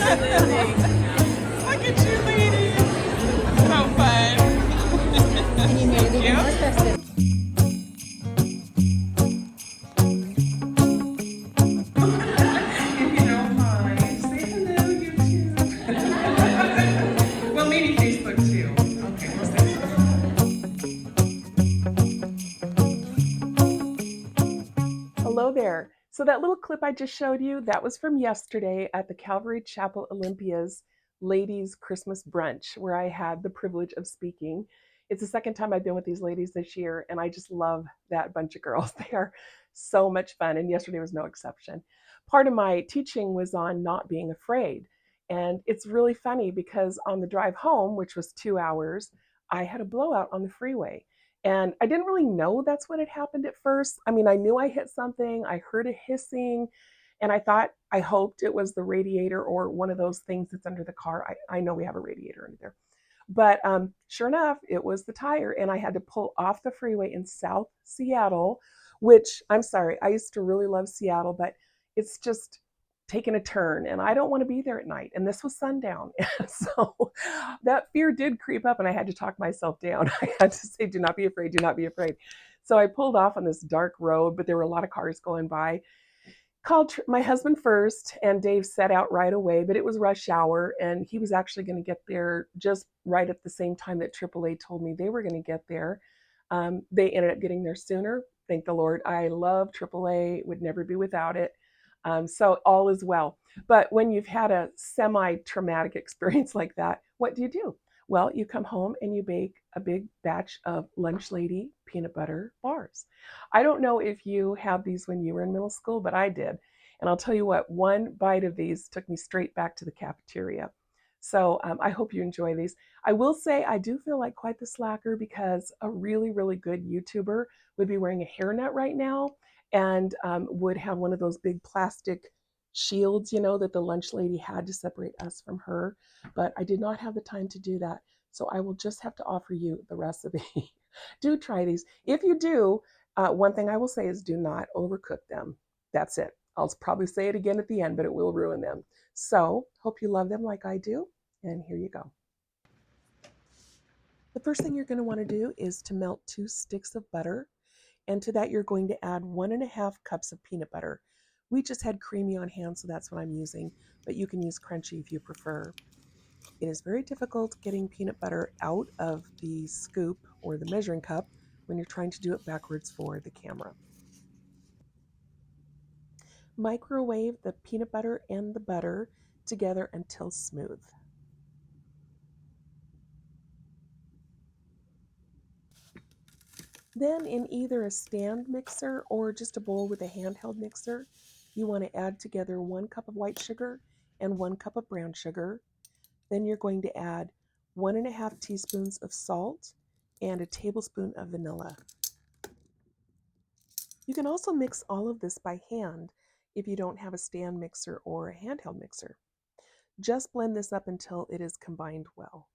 Look at you, ladies. So fun. And you made it even more festive. If you don't mind, say hello, YouTube. Well, maybe Facebook too. Okay, we'll say Hello there. So that little clip I just showed you, that was from yesterday at the Calvary Chapel Olympia's Ladies Christmas Brunch, where I had the privilege of speaking. It's the second time I've been with these ladies this year, and I just love that bunch of girls. They are so much fun, and yesterday was no exception. Part of my teaching was on not being afraid. And it's really funny because on the drive home, which was 2 hours, I had a blowout on the freeway. And I didn't really know that's what had happened at first. I mean, I knew I hit something, I heard a hissing, and I hoped it was the radiator or one of those things that's under the car. I know we have a radiator under there. But sure enough, it was the tire, and I had to pull off the freeway in South Seattle, which I'm sorry, I used to really love Seattle, but it's just taken a turn, and I don't want to be there at night. And this was sundown. So that fear did creep up, and I had to talk myself down. I had to say, do not be afraid, do not be afraid. So I pulled off on this dark road, but there were a lot of cars going by. Called my husband first, and Dave set out right away, but it was rush hour, and he was actually going to get there just right at the same time that AAA told me they were going to get there. They ended up getting there sooner. Thank the Lord. I love AAA, would never be without it. So all is well. But when you've had a semi-traumatic experience like that, what do? Well, you come home and you bake a big batch of Lunch Lady peanut butter bars. I don't know if you had these when you were in middle school, but I did. And I'll tell you what, one bite of these took me straight back to the cafeteria. So I hope you enjoy these. I will say I do feel like quite the slacker because a really, really good YouTuber would be wearing a hairnet right now and would have one of those big plastic shields, that the lunch lady had to separate us from her. But I did not have the time to do that. So I will just have to offer you the recipe. Do try these. If you do, one thing I will say is do not overcook them. That's it. I'll probably say it again at the end, but it will ruin them. So hope you love them like I do. And here you go. The first thing you're going to want to do is to melt 2 sticks of butter. And to that, you're going to add 1.5 cups of peanut butter. We just had creamy on hand, so that's what I'm using, but you can use crunchy if you prefer. It is very difficult getting peanut butter out of the scoop or the measuring cup when you're trying to do it backwards for the camera. Microwave the peanut butter and the butter together until smooth. Then in either a stand mixer or just a bowl with a handheld mixer, you want to add together 1 cup of white sugar and 1 cup of brown sugar. Then you're going to add 1.5 teaspoons of salt and a tablespoon of vanilla. You can also mix all of this by hand if you don't have a stand mixer or a handheld mixer. Just blend this up until it is combined well.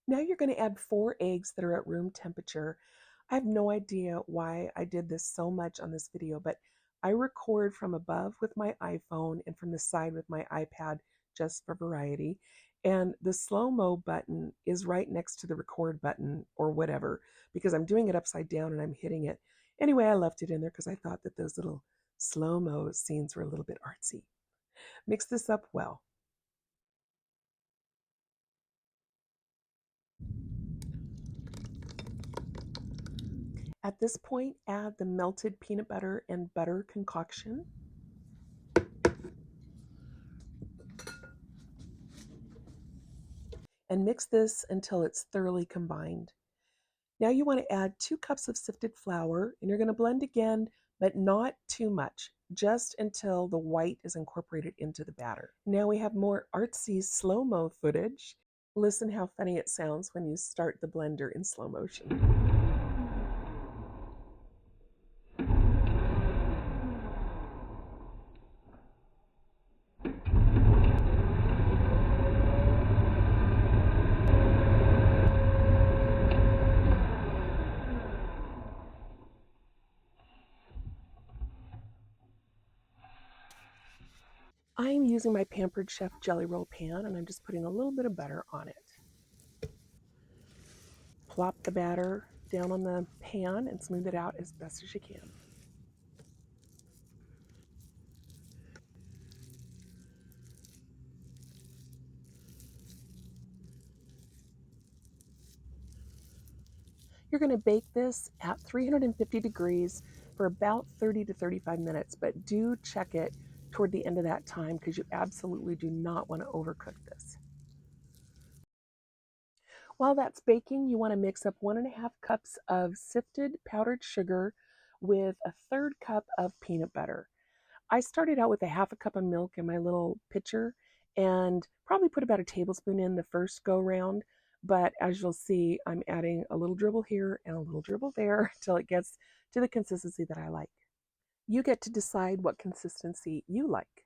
Now you're going to add 4 eggs that are at room temperature. I have no idea why I did this so much on this video, but I record from above with my iPhone and from the side with my iPad just for variety. And the slow-mo button is right next to the record button or whatever because I'm doing it upside down and I'm hitting it. Anyway, I left it in there because I thought that those little slow-mo scenes were a little bit artsy. Mix this up well. At this point, add the melted peanut butter and butter concoction. And mix this until it's thoroughly combined. Now you want to add 2 cups of sifted flour, and you're going to blend again, but not too much, just until the white is incorporated into the batter. Now we have more artsy slow-mo footage. Listen how funny it sounds when you start the blender in slow motion. I'm using my Pampered Chef jelly roll pan, and I'm just putting a little bit of butter on it. Plop the batter down on the pan and smooth it out as best as you can. You're going to bake this at 350 degrees for about 30 to 35 minutes, but do check it toward the end of that time because you absolutely do not want to overcook this. While that's baking, you want to mix up 1.5 cups of sifted powdered sugar with a third cup of peanut butter. I started out with a half a cup of milk in my little pitcher and probably put about a tablespoon in the first go round. But as you'll see, I'm adding a little dribble here and a little dribble there until it gets to the consistency that I like. You get to decide what consistency you like.